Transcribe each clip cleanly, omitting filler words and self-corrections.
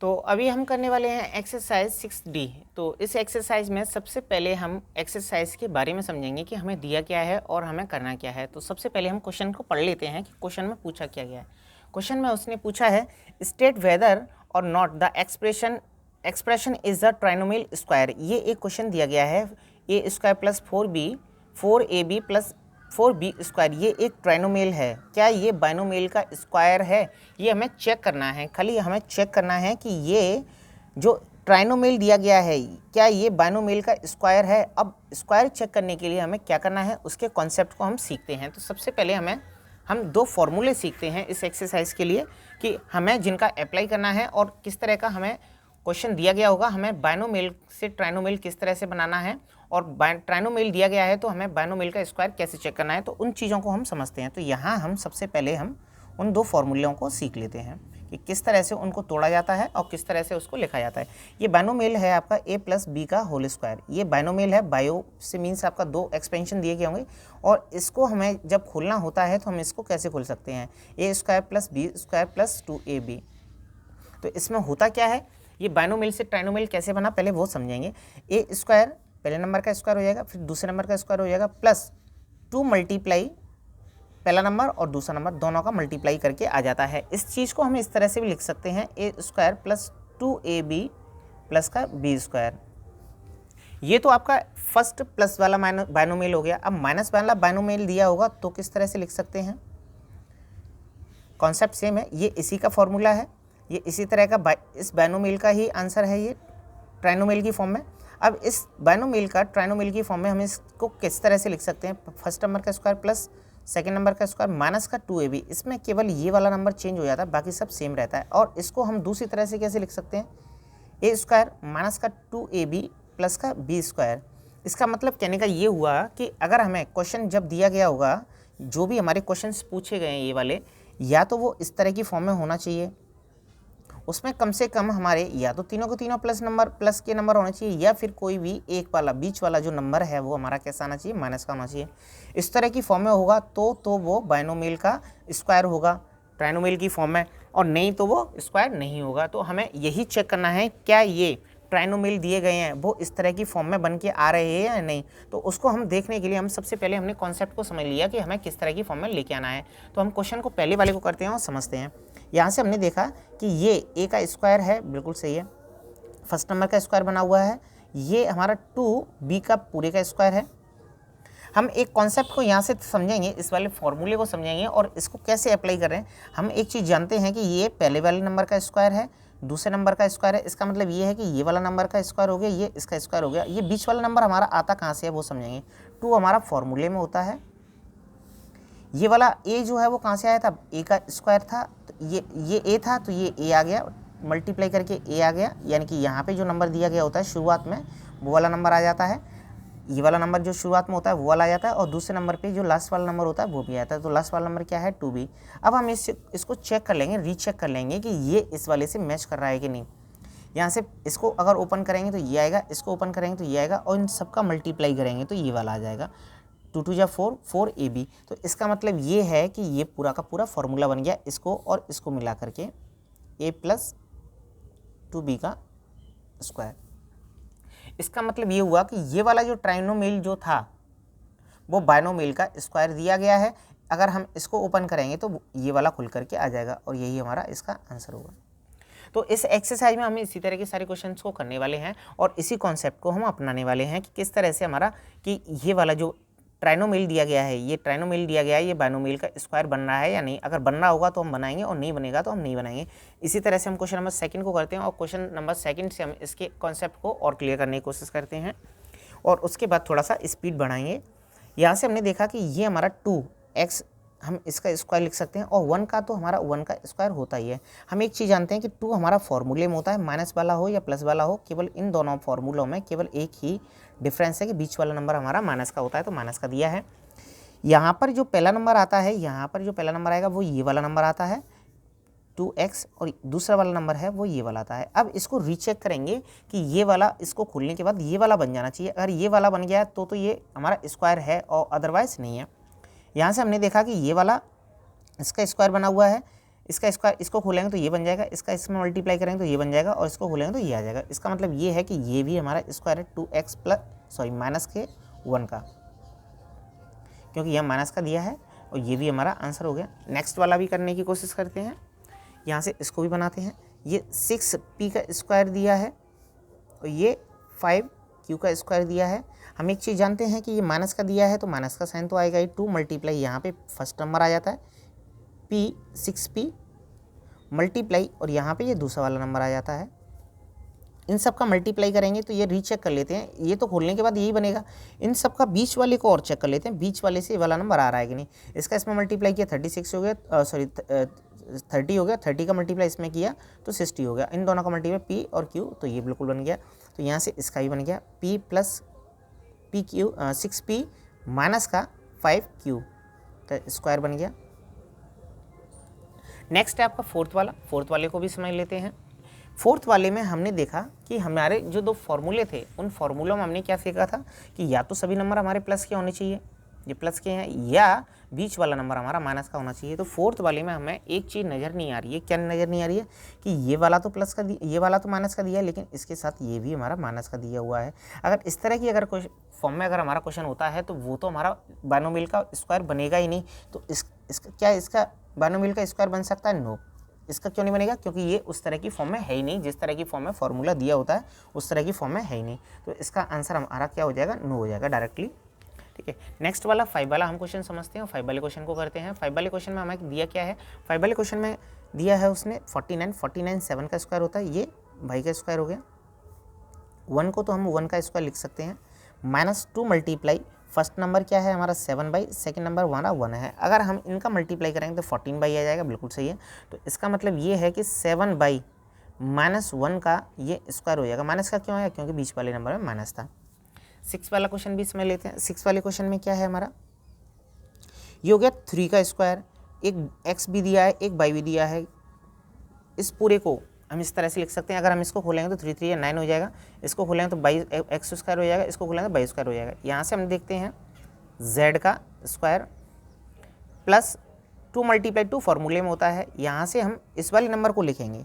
तो अभी हम करने वाले हैं एक्सरसाइज 6D। तो इस एक्सरसाइज में सबसे पहले हम एक्सरसाइज के बारे में समझेंगे कि हमें दिया क्या है और हमें करना क्या है। तो सबसे पहले हम क्वेश्चन को पढ़ लेते हैं कि क्वेश्चन में पूछा क्या गया है। क्वेश्चन में उसने पूछा है स्टेट वेदर और not the expression is the trinomial square. ये एक क्वेश्चन दिया गया है, A square plus 4AB plus 4B square, ये एक ट्राइनोमियल है। क्या ये बाइनोमियल का स्क्वायर है? ये हमें चेक करना है। खाली हमें चेक करना है कि ये जो ट्राइनोमियल दिया गया है क्या ये बाइनोमियल का स्क्वायर है। अब स्क्वायर चेक करने के लिए हमें क्या करना है, उसके कॉन्सेप्ट को हम सीखते हैं। तो सबसे पहले हम दो फॉर्मूले सीखते हैं इस एक्सरसाइज के लिए कि हमें जिनका अप्लाई करना है और किस तरह का हमें क्वेश्चन दिया गया होगा, हमें बाइनोमियल से ट्राइनोमियल किस तरह से बनाना है, और ट्राइनोमियल दिया गया है तो हमें बाइनोमियल का स्क्वायर कैसे चेक करना है। तो उन चीज़ों को हम समझते हैं। तो यहाँ हम सबसे पहले हम उन दो फॉर्मूलों को सीख लेते हैं कि किस तरह से उनको तोड़ा जाता है और किस तरह से उसको लिखा जाता है। ये बाइनोमियल है आपका a प्लस बी का होल स्क्वायर। ये बाइनोमियल है, बायो से मीन्स आपका दो एक्सपेंशन दिए गए होंगे और इसको हमें जब खोलना होता है तो हम इसको कैसे खोल सकते हैं, a square plus B square plus 2ab। तो इसमें होता क्या है, ये बाइनोमियल से ट्राइनोमियल कैसे बना पहले वो समझेंगे। ए स्क्वायर पहले नंबर का स्क्वायर हो जाएगा, फिर दूसरे नंबर का स्क्वायर हो जाएगा, प्लस 2 मल्टीप्लाई पहला नंबर और दूसरा नंबर दोनों का मल्टीप्लाई करके आ जाता है। इस चीज़ को हम इस तरह से भी लिख सकते हैं, ए स्क्वायर प्लस 2ab प्लस का बी स्क्वायर। ये तो आपका फर्स्ट प्लस वाला बाइनोमियल हो गया। अब माइनस वाला बाइनोमियल दिया होगा तो किस तरह से लिख सकते हैं, कॉन्सेप्ट सेम है। ये इसी का फॉर्मूला है, ये इसी तरह का इस बाइनोमियल का ही आंसर है ये ट्राइनोमियल की फॉर्म में। अब इस बाइनोमियल का ट्राइनोमियल की फॉर्म में हम इसको किस तरह से लिख सकते हैं, फर्स्ट नंबर का स्क्वायर प्लस सेकेंड नंबर का स्क्वायर माइनस का 2ab। इसमें केवल ये वाला नंबर चेंज हो जाता है, बाकी सब सेम रहता है। और इसको हम दूसरी तरह से कैसे लिख सकते हैं, ए स्क्वायर माइनस का 2ab प्लस का बी स्क्वायर। इसका मतलब कहने का ये हुआ कि अगर हमें क्वेश्चन जब दिया गया होगा, जो भी हमारे क्वेश्चंस पूछे गए हैं ये वाले, या तो वो इस तरह की फॉर्म में होना चाहिए, उसमें कम से कम हमारे या तो तीनों के तीनों प्लस के नंबर होने चाहिए, या फिर कोई भी एक वाला बीच वाला जो नंबर है वो हमारा कैसा आना चाहिए, माइनस का होना चाहिए। इस तरह की फॉर्म में होगा तो वो बाइनोमियल का स्क्वायर होगा ट्राइनोमियल की फॉर्म में, और नहीं तो वो स्क्वायर नहीं होगा। तो हमें यही चेक करना है क्या ये ट्राइनोमियल दिए गए हैं वो इस तरह की फॉर्म में बन के आ रहे हैं या नहीं। तो उसको हम देखने के लिए हम सबसे पहले हमने कॉन्सेप्ट को समझ लिया कि हमें किस तरह की फॉर्म में लेके आना है। तो हम क्वेश्चन को पहले वाले को करते हैं और समझते हैं। यहाँ से हमने देखा कि ये ए का स्क्वायर है, बिल्कुल सही है, फर्स्ट नंबर का स्क्वायर बना हुआ है। ये हमारा 2b का पूरे का स्क्वायर है। हम एक कॉन्सेप्ट को यहाँ से समझेंगे, इस वाले फॉर्मूले को समझेंगे और इसको कैसे अप्लाई कर रहे हैं। हम एक चीज़ जानते हैं कि ये पहले वाले नंबर का स्क्वायर है, दूसरे नंबर का स्क्वायर है। इसका मतलब ये है कि ये वाला नंबर का स्क्वायर हो गया, ये इसका स्क्वायर हो गया। ये बीच वाला नंबर हमारा आता कहाँ से है वो समझेंगे। 2 हमारा फॉर्मूले में होता है। ये वाला ए जो है वो कहाँ से आया था, ए का स्क्वायर था, तो ये ए था तो ये ए आ गया, मल्टीप्लाई करके ए आ गया। यानी कि यहाँ पे जो नंबर दिया गया होता है शुरुआत में वो वाला नंबर आ जाता है। ये वाला नंबर जो शुरुआत में होता है वो वाला आ जाता है, और दूसरे नंबर पे जो लास्ट वाला नंबर होता है वो भी आता है। तो लास्ट वाला नंबर क्या है, 2b। अब हम इसको चेक कर लेंगे, रीचेक कर लेंगे कि ये इस वाले से मैच कर रहा है कि नहीं। यहाँ से इसको अगर ओपन करेंगे तो ये आएगा, इसको ओपन करेंगे तो ये आएगा, और इन सबका मल्टीप्लाई करेंगे तो ये वाला आ जाएगा, 2 2 जा 4 4ab। तो इसका मतलब ये है कि ये पूरा का पूरा फॉर्मूला बन गया इसको और इसको मिला करके a प्लस 2b का स्क्वायर। इसका मतलब ये हुआ कि ये वाला जो ट्राइनोमियल जो था वो बाइनोमियल का स्क्वायर दिया गया है। अगर हम इसको ओपन करेंगे तो ये वाला खुल करके आ जाएगा और यही हमारा इसका आंसर होगा। तो इस एक्सरसाइज में हम इसी तरह के सारे क्वेश्चंस को करने वाले हैं और इसी कॉन्सेप्ट को हम अपनाने वाले हैं कि किस तरह से हमारा कि ये वाला जो ट्राइनोमियल दिया गया है, ये ट्राइनोमियल दिया गया है, ये बाइनोमियल का स्क्वायर बन रहा है या नहीं। अगर बन रहा होगा तो हम बनाएंगे और नहीं बनेगा तो हम नहीं बनाएंगे। इसी तरह से हम क्वेश्चन नंबर 2 को करते हैं और क्वेश्चन नंबर 2 से हम इसके कॉन्सेप्ट को और क्लियर करने की कोशिश करते हैं और उसके बाद थोड़ा सा स्पीड बढ़ाएंगे। यहाँ से हमने देखा कि ये हमारा 2x हम इसका स्क्वायर लिख सकते हैं और 1 का तो हमारा 1 का स्क्वायर होता ही है। हम एक चीज़ जानते हैं कि 2 हमारा फॉर्मूले में होता है, माइनस वाला हो या प्लस वाला हो, केवल इन दोनों फॉर्मूलों में केवल एक ही डिफरेंस है कि बीच वाला नंबर हमारा माइनस का होता है, तो माइनस का दिया है। यहाँ पर जो पहला नंबर आता है, यहाँ पर जो पहला नंबर आएगा वो ये वाला नंबर आता है 2x, और दूसरा वाला नंबर है वो ये वाला आता है। अब इसको रीचेक करेंगे कि ये वाला इसको खोलने के बाद ये वाला बन जाना चाहिए। अगर ये वाला बन गया तो ये हमारा स्क्वायर है और अदरवाइज नहीं है। यहाँ से हमने देखा कि ये वाला इसका स्क्वायर बना हुआ है, इसका स्क्वायर, इसको खोलेंगे तो ये बन जाएगा, इसका इसमें मल्टीप्लाई करेंगे तो ये बन जाएगा, और इसको खोलेंगे तो ये आ जाएगा। इसका मतलब ये है कि ये भी हमारा स्क्वायर है 2x प्लस माइनस के 1 का, क्योंकि यह माइनस का दिया है, और ये भी हमारा आंसर हो गया। नेक्स्ट वाला भी करने की कोशिश करते हैं, यहाँ से इसको भी बनाते हैं। ये 6p का स्क्वायर दिया है और ये 5q का स्क्वायर दिया है। हम एक चीज़ जानते हैं कि ये माइनस का दिया है तो माइनस का साइन तो आएगा ही, 2 मल्टीप्लाई यहाँ पे फर्स्ट नंबर आ जाता है p 6p मल्टीप्लाई, और यहाँ पे ये दूसरा वाला नंबर आ जाता है। इन सब का मल्टीप्लाई करेंगे तो ये रीचेक कर लेते हैं, ये तो खोलने के बाद यही बनेगा। इन सब का बीच वाले को और चेक कर लेते हैं, बीच वाले से ये वाला नंबर आ रहा है कि नहीं। इसका इसमें मल्टीप्लाई किया 36 हो गया, सॉरी 30 हो गया, 30 का मल्टीप्लाई इसमें किया तो 60 हो गया। इन दोनों का मल्टीप्लाई p और q, तो ये बिल्कुल बन गया। तो यहाँ से इसका भी बन गया p plus pq 6p minus का 5q का स्क्वायर बन गया। नेक्स्ट है आपका फोर्थ वाला, फोर्थ वाले को भी समझ लेते हैं। फोर्थ वाले में हमने देखा कि हमारे जो दो फॉर्मूले थे उन फॉर्मूलों में हमने क्या सीखा था कि या तो सभी नंबर हमारे प्लस के होने चाहिए, ये प्लस के हैं, या बीच वाला नंबर हमारा माइनस का होना चाहिए। तो फोर्थ वाले में हमें एक चीज़ नज़र नहीं आ रही है। क्या नज़र नहीं आ रही है कि ये वाला तो प्लस का ये वाला तो माइनस का दिया है, लेकिन इसके साथ ये भी हमारा माइनस का दिया हुआ है। अगर इस तरह की अगर फॉर्म में अगर हमारा क्वेश्चन होता है तो वो तो हमारा बाइनोमियल का स्क्वायर बनेगा ही नहीं। तो इसका बाइनोमियल का स्क्वायर बन सकता है? नो। इसका क्यों नहीं बनेगा? क्योंकि ये उस तरह की फॉर्म में है ही नहीं, जिस तरह की फॉर्म में फॉर्मूला दिया होता है उस तरह की फॉर्म में है ही नहीं। तो इसका आंसर हमारा क्या हो जाएगा? नो हो जाएगा डायरेक्टली। ठीक है, नेक्स्ट वाला 5 वाला हम क्वेश्चन समझते हैं, 5 वाले क्वेश्चन को करते हैं। 5 वाले क्वेश्चन में हमें दिया क्या है? 5 वाले क्वेश्चन में दिया है उसने 49 7 का स्क्वायर होता है, ये भाई का स्क्वायर हो गया। 1 को तो हम 1 का स्क्वायर लिख सकते हैं, -2 मल्टीप्लाई फर्स्ट नंबर क्या है हमारा 7/, सेकंड नंबर हमारा 1 है। अगर हम इनका मल्टीप्लाई करेंगे तो 14/, आ जाएगा, बिल्कुल सही है। तो इसका मतलब ये है कि 7/, -1 का ये स्क्वायर हो जाएगा। माइनस का क्यों आया? क्योंकि बीच वाले नंबर में माइनस था। 6 वाला क्वेश्चन भी इसमें लेते हैं। 6 वाले क्वेश्चन में क्या है हमारा? ये हो गया 3 का स्क्वायर, एक x भी दिया है, एक y भी दिया है। इस पूरे को हम इस तरह से लिख सकते हैं, अगर हम इसको खोलेंगे तो 3 3 या 9 हो जाएगा, इसको खोलेंगे तो x स्क्वायर हो जाएगा, इसको खोलेंगे तो y स्क्वायर हो जाएगा। यहाँ से हम देखते हैं z का स्क्वायर प्लस 2 मल्टीप्लाई 2 फॉर्मूले में होता है। यहाँ से हम इस वाले नंबर को लिखेंगे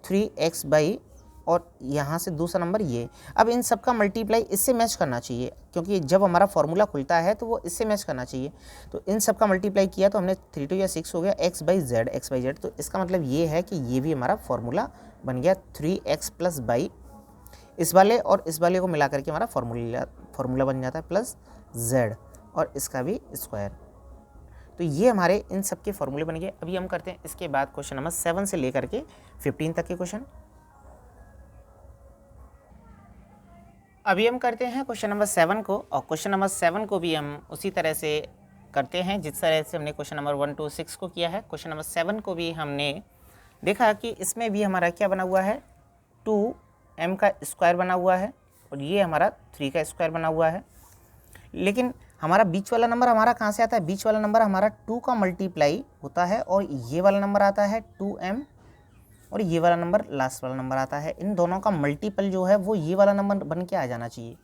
3x/, और यहाँ से दूसरा नंबर ये। अब इन सब का मल्टीप्लाई इससे मैच करना चाहिए, क्योंकि जब हमारा फॉर्मूला खुलता है तो वो इससे मैच करना चाहिए। तो इन सब का मल्टीप्लाई किया तो हमने 3 2 या 6 हो गया x/z। तो इसका मतलब ये है कि ये भी हमारा फॉर्मूला बन गया 3x + y। इस वाले और इस वाले को मिला करके हमारा फॉर्मूला बन जाता है प्लस z, और इसका भी स्क्वायर। तो ये हमारे इन सब के फॉर्मूले बन गए। अभी हम करते हैं इसके बाद क्वेश्चन नंबर 7 से लेकर के 15 तक के क्वेश्चन। अभी हम करते हैं क्वेश्चन नंबर 7 को, और क्वेश्चन नंबर 7 को भी हम उसी तरह से करते हैं जिस तरह से हमने क्वेश्चन नंबर 1 2 6 को किया है। क्वेश्चन नंबर 7 को भी हमने देखा कि इसमें भी हमारा क्या बना हुआ है, 2m का स्क्वायर बना हुआ है, और ये हमारा 3 का स्क्वायर बना हुआ है। लेकिन हमारा बीच वाला नंबर हमारा कहाँ से आता है? बीच वाला नंबर हमारा 2 का मल्टीप्लाई होता है, और ये वाला नंबर आता है 2m, और ये वाला नंबर लास्ट वाला नंबर आता है। इन दोनों का मल्टीपल जो है वो ये वाला नंबर बन के आ जाना चाहिए।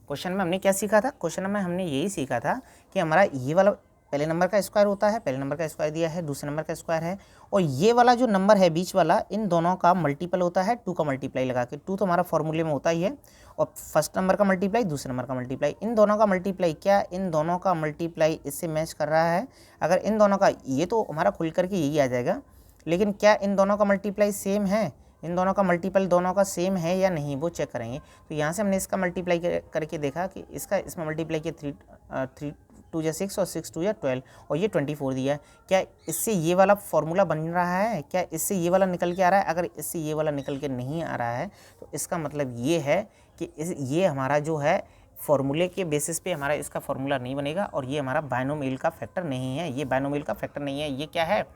क्वेश्चन में हमने क्या सीखा था? क्वेश्चन में हमने यही सीखा था कि हमारा ये वाला पहले नंबर का स्क्वायर होता है, पहले नंबर का स्क्वायर दिया है, दूसरे नंबर का स्क्वायर है, और ये वाला जो नंबर है बीच वाला, इन दोनों का मल्टीपल होता है 2 का मल्टीप्लाई लगा के। 2 तो हमारा फॉर्मूले में होता ही है, और फर्स्ट नंबर का मल्टीप्लाई, दूसरे नंबर का मल्टीप्लाई, इन दोनों का मल्टीप्लाई। क्या इन दोनों का मल्टीप्लाई इससे मैच कर रहा है? अगर इन दोनों का, ये तो हमारा खुल करके यही आ जाएगा, लेकिन क्या इन दोनों का मल्टीप्लाई सेम है? इन दोनों का मल्टीपल दोनों का सेम है या नहीं, वो चेक करेंगे। तो यहाँ से हमने इसका मल्टीप्लाई करके देखा कि इसमें मल्टीप्लाई किया 3 2 या 6 और 6 2 या 12, और ये 24 दिया है। क्या इससे ये वाला फॉर्मूला बन रहा है? क्या इससे ये वाला निकल के आ रहा है? अगर इससे ये वाला निकल के नहीं आ रहा है तो इसका मतलब ये है कि ये हमारा जो है फॉर्मूले के बेसिस पे हमारा इसका फॉर्मूला नहीं बनेगा, और ये हमारा बाइनोमियल का फैक्टर नहीं है। ये बाइनोमियल का फैक्टर नहीं है। ये क्या है?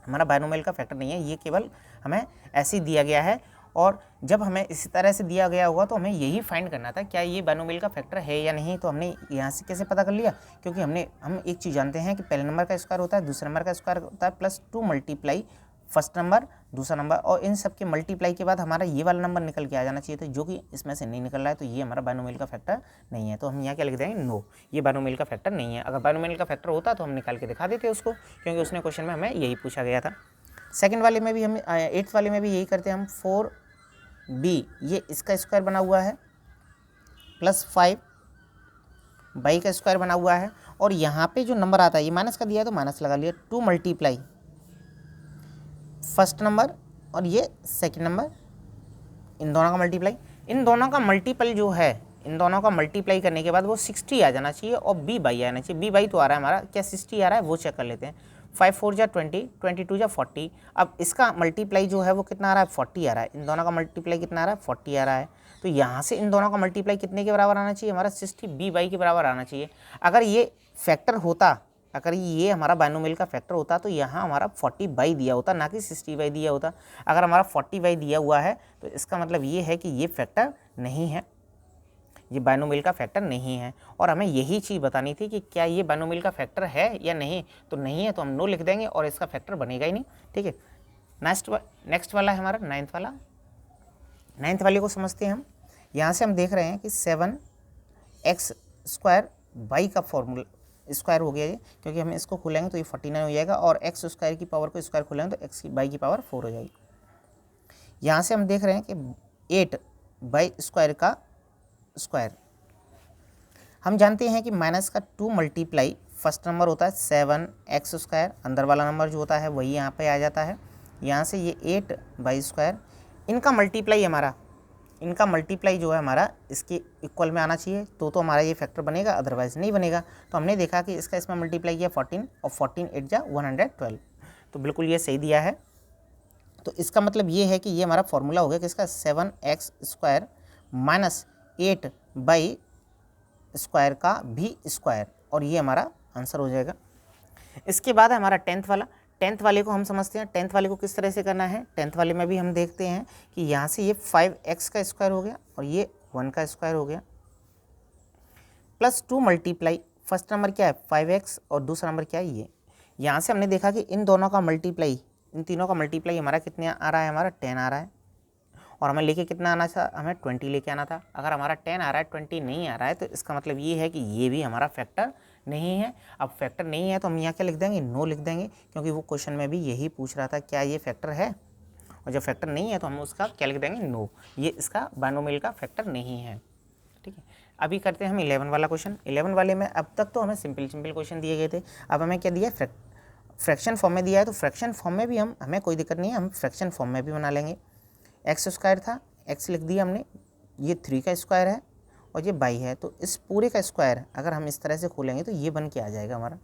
हमारा बाइनोमियल का फैक्टर नहीं है। ये केवल हमें ऐसे ही दिया गया है, और जब हमें इसी तरह से दिया गया होगा तो हमें यही फाइंड करना था क्या ये बाइनोमियल का फैक्टर है या नहीं। तो हमने यहाँ से कैसे पता कर लिया? क्योंकि हम एक चीज़ जानते हैं कि पहले नंबर का स्क्वायर होता है, दूसरे नंबर का स्क्वायर होता है, प्लस 2 मल्टीप्लाई फर्स्ट नंबर, दूसरा नंबर, और इन सब के मल्टीप्लाई के बाद हमारा ये वाला नंबर निकल के आ जाना चाहिए था, जो कि इसमें से नहीं निकल रहा है, तो ये हमारा बाइनोमियल का फैक्टर नहीं है। तो हम यहाँ क्या लिख देंगे, नो, ये बाइनोमियल का फैक्टर नहीं है। अगर बाइनोमियल का फैक्टर होता तो हम निकाल के दिखा देते उसको, क्योंकि उसने क्वेश्चन में हमें यही पूछा गया था। सेकंड वाले में भी हम 8th वाले में भी यही करते हैं हम। 4b ये इसका स्क्वायर बना हुआ है प्लस 5 बाई का स्क्वायर बना हुआ है, और यहाँ पे जो नंबर आता है ये माइनस का दिया है तो माइनस लगा लिया। 2 मल्टीप्लाई फर्स्ट नंबर और ये सेकंड नंबर, इन दोनों का मल्टीप्लाई, इन दोनों का मल्टीपल जो है, इन दोनों का मल्टीप्लाई करने के बाद वो 60 आ जाना चाहिए और b बाई आना चाहिए। b बाई तो आ रहा है हमारा, क्या 60 आ रहा है वो चेक कर लेते हैं। 5 4 जा 20, 22 जा 40। अब इसका मल्टीप्लाई जो है वो कितना आ रहा है, 40 आ रहा है। इन दोनों का मल्टीप्लाई कितना आ रहा है, 40 आ रहा है। तो यहाँ से इन दोनों का मल्टीप्लाई कितने के बराबर आना चाहिए, हमारा 60 b बाई के बराबर आना चाहिए। अगर ये फैक्टर होता, अगर ये हमारा बाइनोमियल का फैक्टर होता तो यहाँ हमारा 40 बाई दिया होता, ना कि 60 बाई दिया होता। अगर हमारा 40 बाई दिया हुआ है तो इसका मतलब ये है कि ये फैक्टर नहीं है, ये बाइनोमियल का फैक्टर नहीं है। और हमें यही चीज़ बतानी थी कि क्या ये बाइनोमियल का फैक्टर है या नहीं, तो नहीं है तो हम नो लिख देंगे और इसका फैक्टर बनेगा ही नहीं। ठीक है, नेक्स्ट वाला है हमारा 9th वाला। 9th वाले को समझते हैं हम। यहाँ से हम देख रहे हैं कि 7x स्क्वायर बाई का फॉर्मूला स्क्वायर हो गया ये, क्योंकि हम इसको खोलेंगे तो ये 49 हो जाएगा, और x स्क्वायर की पावर को स्क्वायर खोलेंगे तो x की बाई की पावर 4 हो जाएगी। यहाँ से हम देख रहे हैं कि 8 बाई स्क्वायर का स्क्वायर, हम जानते हैं कि माइनस का 2 मल्टीप्लाई फर्स्ट नंबर होता है 7x स्क्वायर, अंदर वाला नंबर जो होता है वही यहाँ पे आ जाता है। यहाँ से ये 8 बाई स्क्वायर, इनका मल्टीप्लाई हमारा, इनका मल्टीप्लाई जो है हमारा इसके इक्वल में आना चाहिए, तो हमारा ये फैक्टर बनेगा, अदरवाइज नहीं बनेगा। तो हमने देखा कि इसका इसमें मल्टीप्लाई किया 14 और 14 8 जा 112, तो बिल्कुल ये सही दिया है। तो इसका मतलब ये है कि ये हमारा फॉर्मूला हो गया किसका, 7x square minus 8 by square का भी स्क्वायर, और ये हमारा आंसर हो जाएगा। इसके बाद है हमारा 10th वाला। 10th वाले को हम समझते हैं, 10th वाले को किस तरह से करना है। 10th वाले में भी हम देखते हैं कि यहाँ से ये 5x का स्क्वायर हो गया और ये 1 का स्क्वायर हो गया, प्लस 2 मल्टीप्लाई फर्स्ट नंबर क्या है 5x और दूसरा नंबर क्या है ये। यहाँ से हमने देखा कि इन दोनों का मल्टीप्लाई, इन तीनों का मल्टीप्लाई हमारा कितने आ रहा है, हमारा 10 आ रहा है, और हमें लेके कितना आना था, हमें 20 लेके आना था। अगर हमारा 10 आ रहा है 20 नहीं आ रहा है तो इसका मतलब ये है कि ये भी हमारा फैक्टर नहीं है। अब फैक्टर नहीं है तो हम यहाँ क्या लिख देंगे, नो लिख देंगे, क्योंकि वो क्वेश्चन में भी यही पूछ रहा था क्या ये फैक्टर है, और जब फैक्टर नहीं है तो हम उसका क्या लिख देंगे, नो, ये इसका बाइनोमियल का फैक्टर नहीं है। ठीक है, अभी करते हैं हम 11 वाला क्वेश्चन। 11 वाले में अब तक तो हमें सिंपल क्वेश्चन दिए गए थे, अब हमें क्या दिया, फ्रैक्शन फॉर्म में दिया है। तो फ्रैक्शन फॉर्म में भी हमें कोई दिक्कत नहीं है, हम फ्रैक्शन फॉर्म में भी बना लेंगे। एक्स स्क्वायर था, एक्स लिख दिया हमने, ये 3 का स्क्वायर है और ये बाई है, तो इस पूरे का स्क्वायर अगर हम इस तरह से खोलेंगे तो ये बन के आ जाएगा हमारा,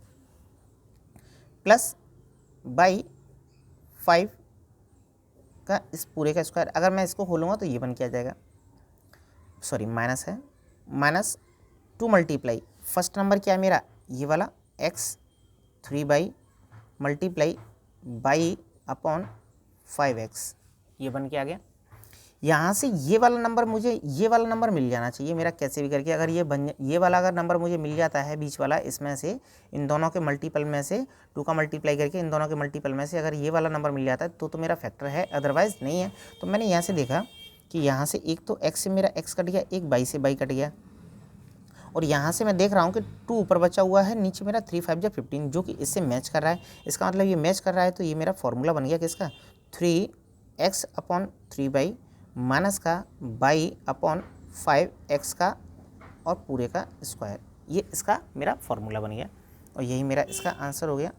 प्लस बाई 5 का इस पूरे का स्क्वायर, अगर मैं इसको खोलूँगा तो ये बन के आ जाएगा, सॉरी माइनस है, माइनस 2 मल्टीप्लाई फर्स्ट नंबर क्या है मेरा, ये वाला x 3 by multiply by upon 5x, ये बन के आ गया। यहाँ से ये वाला नंबर मुझे, ये वाला नंबर मिल जाना चाहिए मेरा कैसे भी करके। अगर ये वाला अगर नंबर मुझे मिल जाता है बीच वाला, इसमें से इन दोनों के मल्टीपल में से 2 का मल्टीप्लाई करके इन दोनों के मल्टीपल में से अगर ये वाला नंबर मिल जाता है तो मेरा फैक्टर है, अदरवाइज़ नहीं है। तो मैंने यहाँ से देखा कि यहाँ से एक तो x से मेरा x कट गया, एक बाई से बाई कट गया, और यहाँ से मैं देख रहा हूँ कि 2 ऊपर बचा हुआ है, नीचे मेरा 3 5 जा 15 जो कि इससे मैच कर रहा है। इसका मतलब ये मैच कर रहा है, तो ये मेरा फॉर्मूला बन गया किसका, 3x अपॉन 3 बाई माइनस का बाई अपॉन 5x का और पूरे का स्क्वायर, ये इसका मेरा फॉर्मूला बन गया और यही मेरा इसका आंसर हो गया।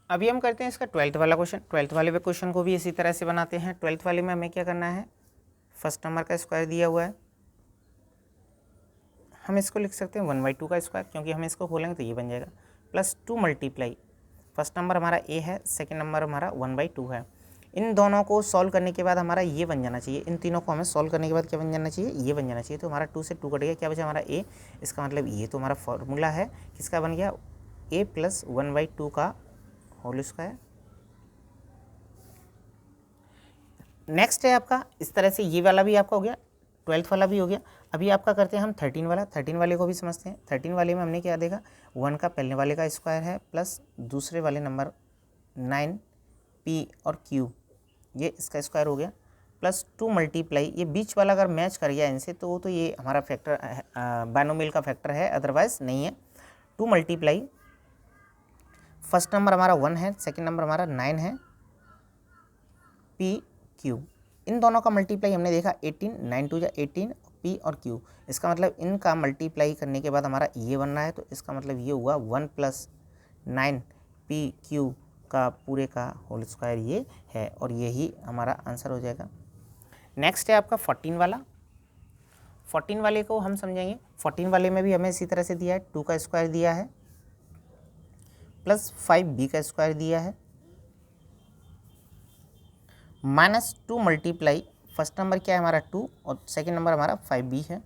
अभी हम करते हैं इसका 12th वाला क्वेश्चन। 12th वाले क्वेश्चन को भी इसी तरह से बनाते हैं। 12th वाले में हमें क्या करना है, फर्स्ट नंबर का स्क्वायर दिया हुआ है, हम इसको लिख सकते हैं 1/2 का स्क्वायर, क्योंकि हम इसको खोलेंगे तो ये बन जाएगा, प्लस 2 मल्टीप्लाई फर्स्ट नंबर हमारा a है, सेकंड नंबर हमारा 1/2 है। इन दोनों को सॉल्व करने के बाद हमारा ये बन जाना चाहिए, इन तीनों को हमें सॉल्व करने के बाद क्या बन जाना चाहिए, ये बन जाना चाहिए। तो हमारा 2 से 2 कट गया, क्या बचा हमारा a, इसका मतलब ये तो हमारा फॉर्मूला है किसका बन गया, a प्लस 1/2 का होल स्क्वायर। नेक्स्ट है आपका इस तरह से, ये वाला भी आपका हो गया 12th वाला भी हो गया। अभी आपका करते हैं हम 13 वाला। 13 वाले को भी समझते हैं। 13 वाले में हमने क्या देखा, 1 का पहले वाले का स्क्वायर है प्लस दूसरे वाले नंबर 9 P और Q, ये इसका स्क्वायर हो गया, प्लस 2 मल्टीप्लाई, ये बीच वाला अगर मैच कर गया इनसे तो ये हमारा फैक्टर बाइनोमियल का फैक्टर है, अदरवाइज नहीं है। 2 मल्टीप्लाई, फर्स्ट नंबर हमारा 1 है, सेकंड नंबर हमारा 9 है, P Q, इन दोनों का मल्टीप्लाई हमने देखा 18, 9 2 18, P और Q, इसका मतलब इनका मल्टीप्लाई करने के बाद हमारा ये बन रहा है, तो इसका मतलब ये हुआ 1 + 9 P Q का पूरे का होल स्क्वायर ये है, और यही हमारा आंसर हो जाएगा। नेक्स्ट है आपका 14 वाला। 14 वाले को हम समझेंगे। 14 वाले में भी हमें इसी तरह से दिया है, 2 का स्क्वायर दिया है प्लस 5B का स्क्वायर दिया है, -2 मल्टीप्लाई, फर्स्ट नंबर क्या है हमारा 2 और सेकंड नंबर हमारा 5B है।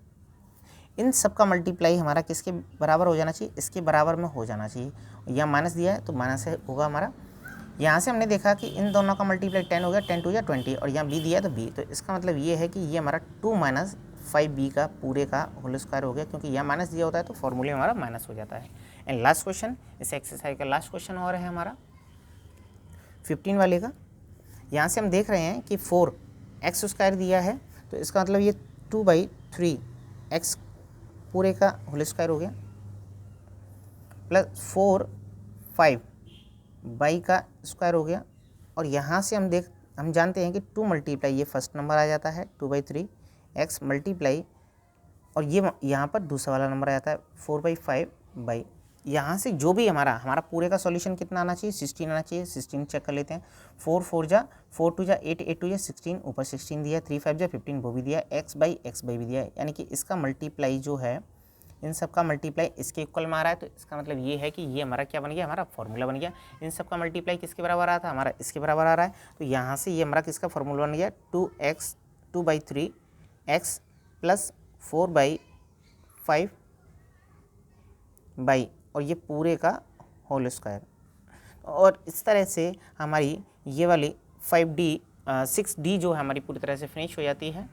इन सब का मल्टीप्लाई हमारा किसके बराबर हो जाना चाहिए, इसके बराबर में हो जाना चाहिए। यहाँ माइनस दिया है तो माइनस होगा हमारा। यहाँ से हमने देखा कि इन दोनों का मल्टीप्लाई 10 हो गया, 10 2 20, और यहाँ B दिया तो B, तो इसका मतलब ये है कि ये हमारा 2 - 5B का पूरे का होल स्क्वायर हो गया, क्योंकि यहाँ माइनस दिया होता है तो फॉर्मूले हमारा माइनस हो जाता है। एंड लास्ट क्वेश्चन, इस एक्सरसाइज का लास्ट क्वेश्चन और है हमारा 15 वाले का। यहाँ से हम देख रहे हैं कि 4x स्क्वायर दिया है, तो इसका मतलब ये 2/3x पूरे का होल स्क्वायर हो गया, प्लस 4 5 बाई का स्क्वायर हो गया, और यहाँ से हम जानते हैं कि 2 मल्टीप्लाई, ये फर्स्ट नंबर आ जाता है 2/3x मल्टीप्लाई, और ये यहाँ पर दूसरा वाला नंबर आ जाता है 4/5 बाई, यहाँ से जो भी हमारा पूरे का सॉल्यूशन कितना आना चाहिए, 16 आना चाहिए। 16 चेक कर लेते हैं। 4 4 जा 4 2 जा 8 8 2 जा 16, ऊपर 16 दिया, 3 5 जा 15 वो भी दिया, x बाई भी दिया है, यानी कि इसका मल्टीप्लाई जो है, इन सब का मल्टीप्लाई इसके इक्वल में आ रहा है, तो इसका मतलब ये है कि ये हमारा क्या बन गया, हमारा फॉर्मूला बन गया। इन सब का मल्टीप्लाई किसके बराबर आ रहा था, हमारा इसके बराबर आ रहा है, तो यहाँ से ये हमारा किसका फॉर्मूला बन गया, 2/3x प्लस 4/5 बाई, और ये पूरे का होल स्क्वायर। और इस तरह से हमारी ये वाली 6D जो है हमारी पूरी तरह से फिनिश हो जाती है।